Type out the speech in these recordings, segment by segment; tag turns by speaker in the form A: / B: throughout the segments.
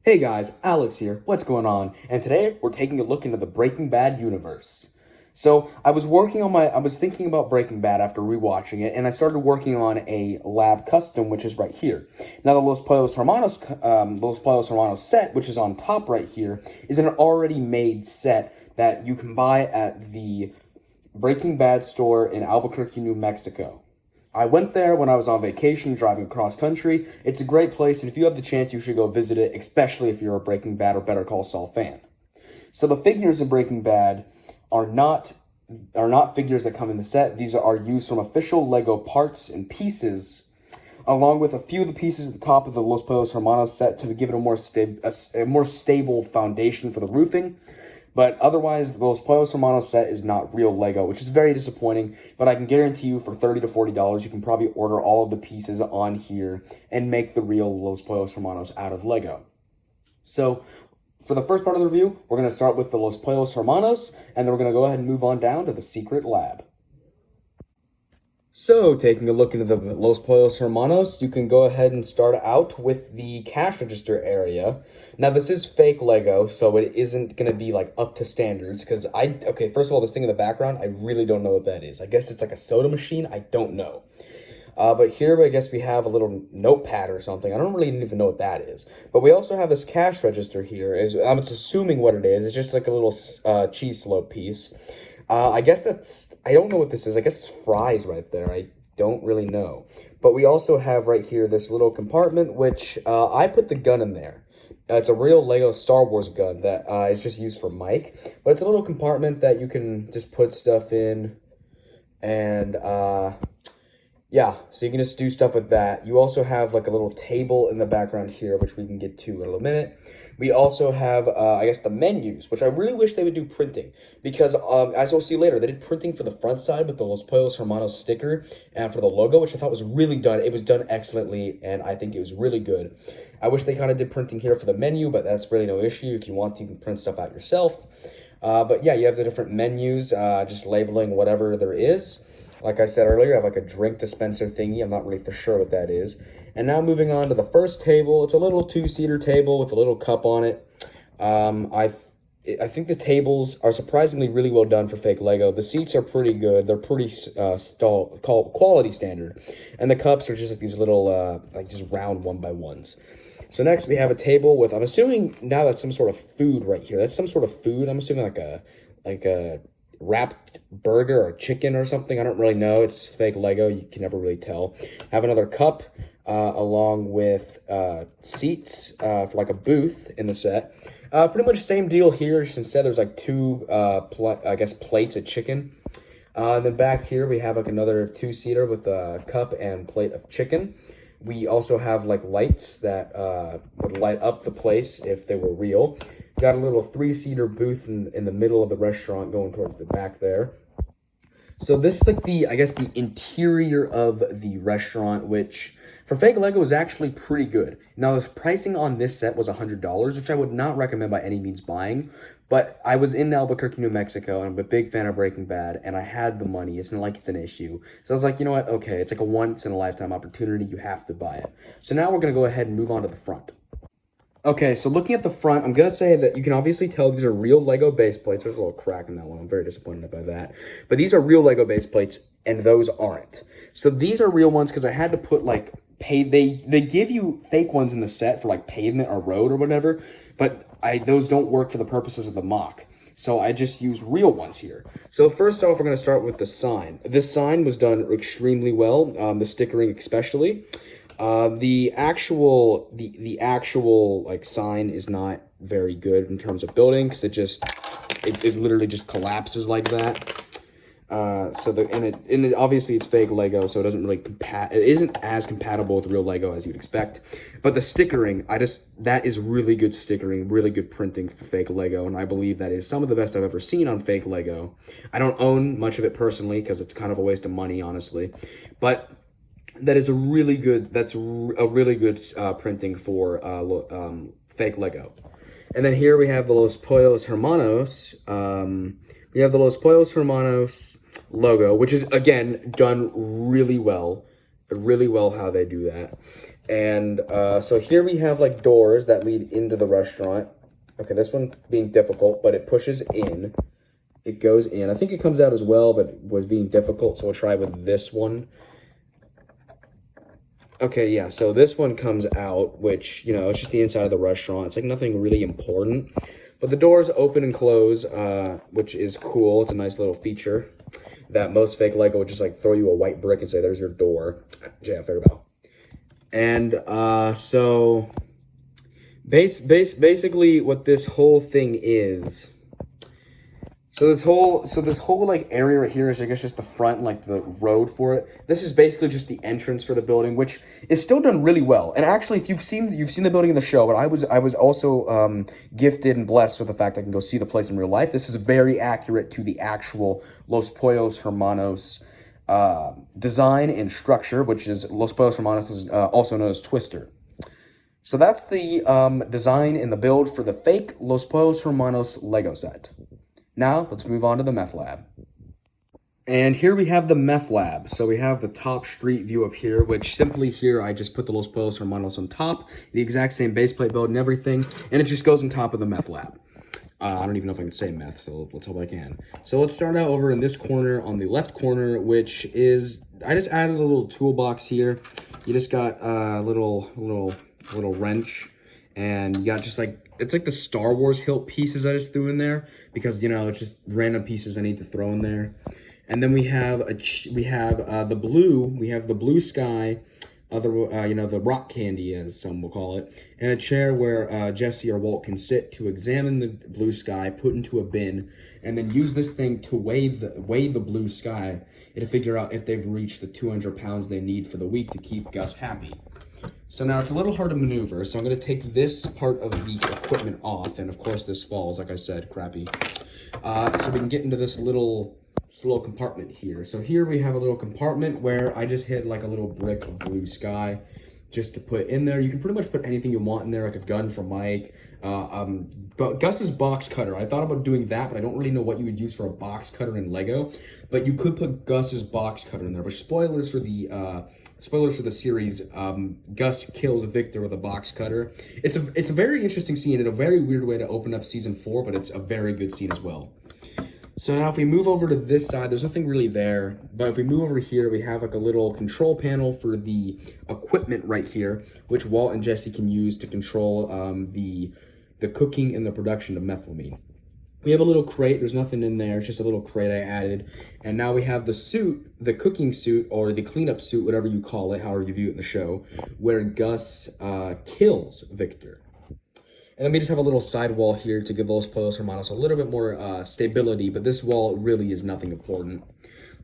A: Hey guys, Alex here. What's going on? And today we're taking a look into the Breaking Bad universe. So I was thinking about Breaking Bad after rewatching it, and I started working on a lab custom, which is right here. Now the Los Pollos Hermanos set, which is on top right here, is an already made set that you can buy at the Breaking Bad store in Albuquerque, New Mexico. I went there when I was on vacation driving across country. It's a great place, and if you have the chance, you should go visit it, especially if you're a Breaking Bad or Better Call Saul fan. So the figures in Breaking Bad are not figures that come in the set. These are used from official Lego parts and pieces, along with a few of the pieces at the top of the Los Pollos Hermanos set to give it a more stable foundation for the roofing. But otherwise, the Los Pollos Hermanos set is not real Lego, which is very disappointing. But I can guarantee you for $30 to $40, you can probably order all of the pieces on here and make the real Los Pollos Hermanos out of Lego. So, for the first part of the review, we're going to start with the Los Pollos Hermanos, and then we're going to go ahead and move on down to the secret lab. So, taking a look into the Los Pollos Hermanos, you can go ahead and start out with the cash register area. Now, this is fake Lego, so it isn't going to be, like, up to standards, because okay, first of all, this thing in the background, I really don't know what that is. I guess it's like a soda machine, I don't know. But here, I guess we have a little notepad or something. I don't really even know what that is. But we also have this cash register here. I'm just assuming what it is. It's just like a little cheese slope piece. I guess I don't know what this is. I guess it's fries right there. I don't really know. But we also have right here this little compartment, which I put the gun in there. It's a real Lego Star Wars gun that is just used for Mike. But it's a little compartment that you can just put stuff in. And, yeah, so you can just do stuff with that. You also have like a little table in the background here, which we can get to in a minute. We also have, I guess, the menus, which I really wish they would do printing. Because, as we'll see later, they did printing for the front side with the Los Pollos Hermanos sticker and for the logo, which I thought was really done. It was done excellently, and I think it was really good. I wish they kind of did printing here for the menu, but that's really no issue. If you want to, you can print stuff out yourself. But yeah, you have the different menus, just labeling whatever there is. Like I said earlier, I have like a drink dispenser thingy. I'm not really for sure what that is. And now moving on to the first table. It's a little two-seater table with a little cup on it. I think the tables are surprisingly really well done for fake Lego. The seats are pretty good. They're pretty quality standard. And the cups are just like these little, like just round one-by-ones. So next we have a table with, I'm assuming now that's some sort of food right here. That's some sort of food. I'm assuming like a wrapped burger or chicken or something. I don't really know. It's fake Lego. You can never really tell. Have another cup along with seats for like a booth in the set. Pretty much same deal here. Just instead there's like two, I guess, plates of chicken. And then back here we have like another two-seater with a cup and plate of chicken. We also have like lights that would light up the place if they were real. Got a little three-seater booth in the middle of the restaurant going towards the back there. So this is like I guess the interior of the restaurant, which for fake Lego is actually pretty good. Now the pricing on this set was $100, which I would not recommend by any means buying. But I was in Albuquerque, New Mexico, and I'm a big fan of Breaking Bad, and I had the money. It's not like it's an issue. So I was like, you know what? Okay, it's like a once-in-a-lifetime opportunity. You have to buy it. So now we're going to go ahead and move on to the front. Okay, so looking at the front, I'm going to say that you can obviously tell these are real Lego base plates. There's a little crack in that one. I'm very disappointed by that. But these are real Lego base plates, and those aren't. So these are real ones because I had to put, like, they give you fake ones in the set for, like, pavement or road or whatever, but those don't work for the purposes of the mock. So I just use real ones here. So first off, we're going to start with the sign. This sign was done extremely well, the stickering especially. The actual like sign is not very good in terms of building because it literally just collapses like that. Obviously it's fake Lego, so it doesn't really it isn't as compatible with real Lego as you'd expect. But the stickering, that is really good stickering, really good printing for fake Lego, and I believe that is some of the best I've ever seen on fake Lego. I don't own much of it personally because it's kind of a waste of money, honestly, but that is a really good printing for fake Lego. And then here we have the Los Pollos Hermanos. We have the Los Pollos Hermanos logo, which is, again, done really well. Really well how they do that. And so here we have like doors that lead into the restaurant. Okay, this one being difficult, but it pushes in. It goes in. I think it comes out as well, but was being difficult, so we'll try with this one. Okay, yeah, so this one comes out, which, you know, it's just the inside of the restaurant. It's like nothing really important. But the doors open and close, which is cool. It's a nice little feature that most fake Lego would just like throw you a white brick and say, there's your door. JF Fairbell. And so basically what this whole thing is. So this whole like area right here is, I guess, just the front, like the road for it. This is basically just the entrance for the building, which is still done really well. And actually, if you've seen the building in the show, but I was also gifted and blessed with the fact I can go see the place in real life. This is very accurate to the actual Los Pollos Hermanos design and structure, which is Los Pollos Hermanos, also known as Twister. So that's the design and the build for the fake Los Pollos Hermanos Lego set. Now, let's move on to the meth lab. And here we have the meth lab. So we have the top street view up here, which simply here, I just put the Los Pollos Hermanos on top, the exact same base plate build and everything, and it just goes on top of the meth lab. I don't even know if I can say meth, so let's hope I can. So let's start out over in this corner on the left corner, which is, I just added a little toolbox here. You just got a little wrench, and you got just like, it's like the Star Wars hilt pieces I just threw in there because, you know, it's just random pieces I need to throw in there. And then we have the blue sky, the rock candy as some will call it, and a chair where Jesse or Walt can sit to examine the blue sky, put into a bin, and then use this thing to weigh the blue sky and to figure out if they've reached the 200 pounds they need for the week to keep Gus happy. So now it's a little hard to maneuver, so I'm going to take this part of the equipment off, and of course this falls, like I said, crappy. So we can get into this little compartment here. So here we have a little compartment where I just hid like a little brick of blue sky just to put in there. You can pretty much put anything you want in there, like a gun for Mike. But Gus's box cutter, I thought about doing that, but I don't really know what you would use for a box cutter in Lego. But you could put Gus's box cutter in there. But spoilers for the series, Gus kills Victor with a box cutter. It's a very interesting scene and a very weird way to open up season 4, but it's a very good scene as well. So now if we move over to this side, there's nothing really there. But if we move over here, we have like a little control panel for the equipment right here, which Walt and Jesse can use to control the cooking and the production of methylamine. We have a little crate. There's nothing in there. It's just a little crate I added. And now we have the suit, the cooking suit, or the cleanup suit, whatever you call it, however you view it in the show, where Gus kills Victor. And then we just have a little side wall here to give Los Pollos Hermanos a little bit more stability, but this wall really is nothing important.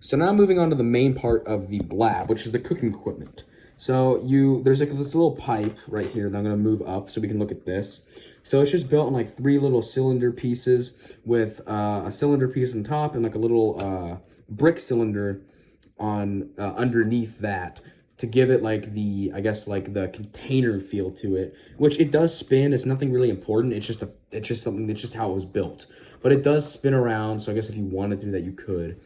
A: So now moving on to the main part of the lab, which is the cooking equipment. So there's like this little pipe right here that I'm going to move up so we can look at this. So it's just built on like 3 little cylinder pieces with a cylinder piece on top and like a little brick cylinder on underneath that to give it like the, I guess, like the container feel to it, which it does spin. It's nothing really important. It's just something that's just how it was built, but it does spin around. So I guess if you wanted to do that, you could.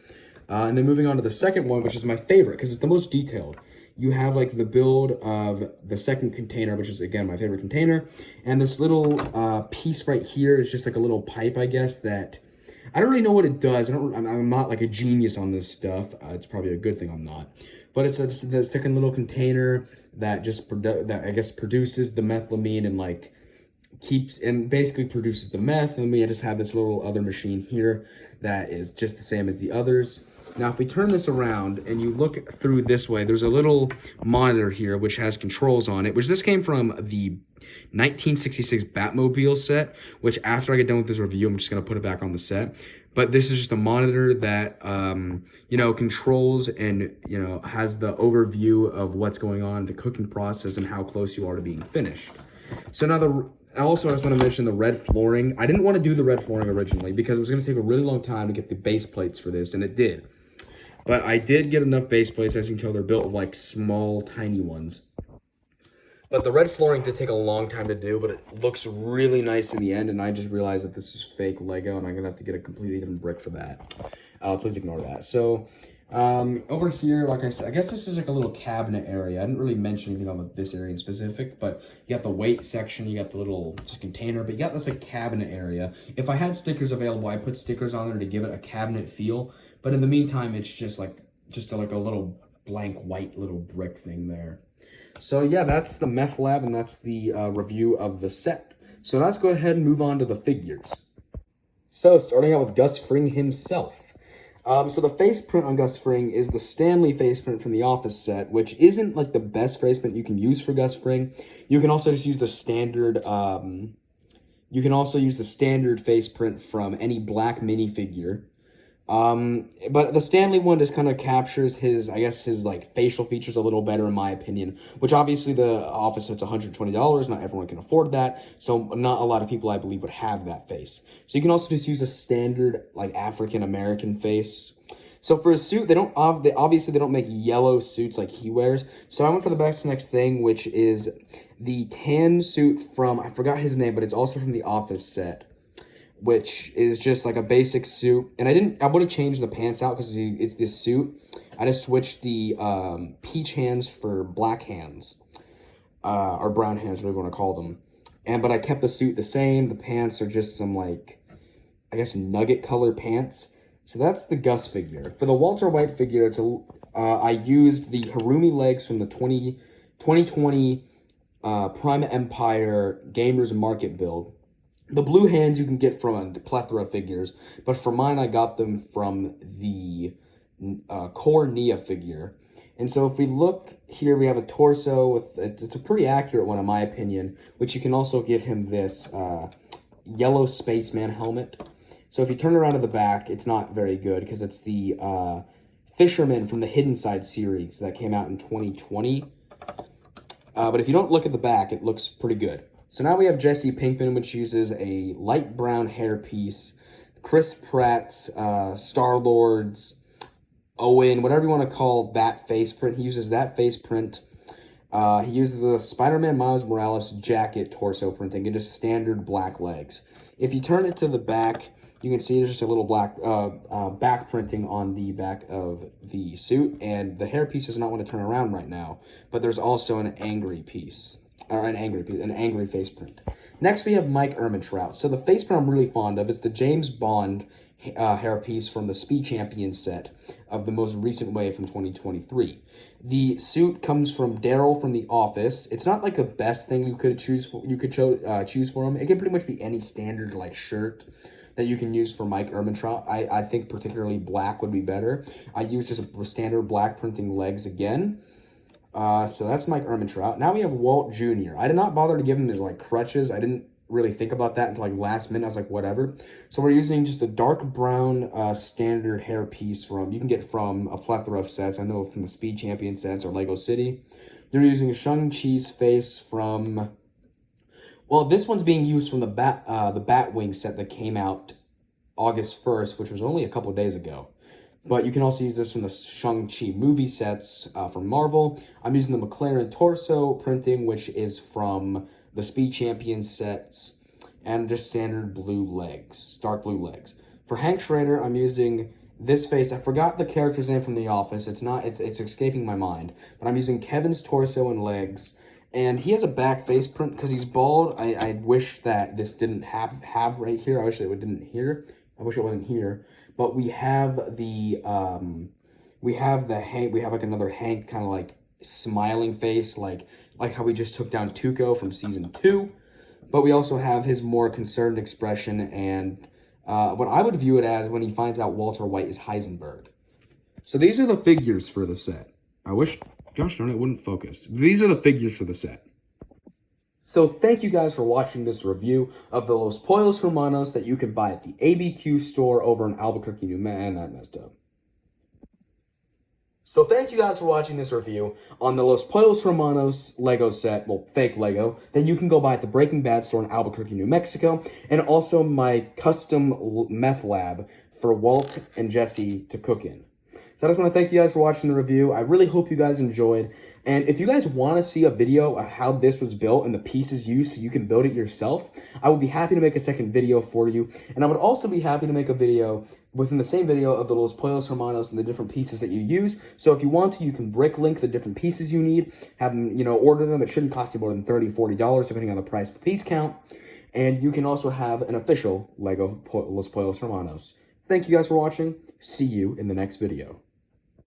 A: And then moving on to the second one, which is my favorite because it's the most detailed. You have like the build of the second container, which is again my favorite container, and this little piece right here is just like a little pipe, I guess, that I don't really know what it does. I'm not like a genius on this stuff. It's probably a good thing I'm not. But it's the second little container that just produces the methylamine and like keeps and basically produces the meth. And we just have this little other machine here that is just the same as the others. Now, if we turn this around and you look through this way, there's a little monitor here which has controls on it, which this came from the 1966 Batmobile set, which after I get done with this review, I'm just going to put it back on the set. But this is just a monitor that, controls and, has the overview of what's going on, the cooking process, and how close you are to being finished. So now I just want to mention the red flooring. I didn't want to do the red flooring originally because it was going to take a really long time to get the base plates for this, and it did. But I did get enough base plates, as you can tell, they're built of like small, tiny ones. But the red flooring did take a long time to do, but it looks really nice in the end, and I just realized that this is fake Lego, and I'm going to have to get a completely different brick for that. Please ignore that. So Over here, like I said, I guess this is like a little cabinet area. I didn't really mention anything about this area in specific, but you got the weight section, you got the little just container, but you got this like cabinet area. If I had stickers available, I put stickers on there to give it a cabinet feel. But in the meantime, it's just like like a little blank white little brick thing there. So yeah, that's the meth lab, and that's the review of the set. So let's go ahead and move on to the figures. So starting out with Gus Fring himself. So the face print on Gus Fring is the Stanley face print from the Office set, which isn't like the best face print you can use for Gus Fring. You can also just use the standard. You can also use the standard face print from any black minifigure. But the Stanley one just kind of captures his, I guess, his like facial features a little better in my opinion, which obviously the Office set's $120. Not everyone can afford that. So not a lot of people, I believe, would have that face. So you can also just use a standard like African-American face. So for a suit, they obviously they don't make yellow suits like he wears. So I went for the best next thing, which is the tan suit from, I forgot his name, but it's also from the Office set, which is just like a basic suit. And I would have changed the pants out because it's this suit. I just switched the peach hands for black hands, or brown hands, whatever you want to call them. But I kept the suit the same. The pants are just some like, I guess, nugget color pants. So that's the Gus figure. For the Walter White figure, I used the Harumi legs from the 2020 Prime Empire Gamers Market build. The blue hands you can get from a plethora of figures, but for mine, I got them from the Core Nia figure. And so if we look here, we have a torso with, it's a pretty accurate one in my opinion, which you can also give him this yellow spaceman helmet. So if you turn around to the back, it's not very good because it's the Fisherman from the Hidden Side series that came out in 2020. But if you don't look at the back, it looks pretty good. So now we have Jesse Pinkman, which uses a light brown hairpiece. Chris Pratt's Star-Lord's Owen, whatever you want to call that face print. He uses that face print. He uses the Spider-Man Miles Morales jacket torso printing and just standard black legs. If you turn it to the back, you can see there's just a little black back printing on the back of the suit. And the hairpiece does not want to turn around right now. But there's also an angry piece. Or an angry face print. Next, we have Mike Ehrmantraut. So the face print I'm really fond of is the James Bond hairpiece from the Speed Champion set of the most recent wave from 2023. The suit comes from Daryl from The Office. It's not like the best thing you could choose for. Choose for him. It can pretty much be any standard like shirt that you can use for Mike Ehrmantraut. I think particularly black would be better. I used just a standard black printing legs again. So that's Mike Ehrmantraut. Now we have Walt Jr. I did not bother to give him his like crutches. I didn't really think about that until like last minute. I was like, whatever. So we're using just a dark brown standard hair piece from, you can get from a plethora of sets. I know from the Speed Champion sets or Lego City. You're using Shang-Chi's face from, well, this one's being used from the Batwing set that came out August 1st, which was only a couple days ago. But you can also use this from the Shang-Chi movie sets from Marvel. I'm using the McLaren torso printing, which is from the Speed Champion sets, and just standard blue legs, dark blue legs. For Hank Schrader, I'm using this face. I forgot the character's name from The Office. It's escaping my mind. But I'm using Kevin's torso and legs. And he has a back face print because he's bald. I wish that this didn't have right here. I wish it didn't here. I wish it wasn't here, but we have Hank, we have like another Hank kind of like smiling face, like how we just took down Tuco from season 2, but we also have his more concerned expression and what I would view it as when he finds out Walter White is Heisenberg. So these are the figures for the set. I wish, gosh darn it, wouldn't focus. These are the figures for the set. So thank you guys for watching this review of the Los Pollos Hermanos that you can buy at the ABQ store over in Albuquerque, New Mexico. And that messed up. So thank you guys for watching this review on the Los Pollos Hermanos Lego set, well, fake Lego, that you can go buy at the Breaking Bad store in Albuquerque, New Mexico, and also my custom meth lab for Walt and Jesse to cook in. So I just want to thank you guys for watching the review. I really hope you guys enjoyed. And if you guys want to see a video of how this was built and the pieces used so you can build it yourself, I would be happy to make a second video for you. And I would also be happy to make a video within the same video of the Los Pollos Hermanos and the different pieces that you use. So if you want to, you can brick link the different pieces you need, have them, order them. It shouldn't cost you more than $30, $40, depending on the price per piece count. And you can also have an official Lego Los Pollos Hermanos. Thank you guys for watching. See you in the next video.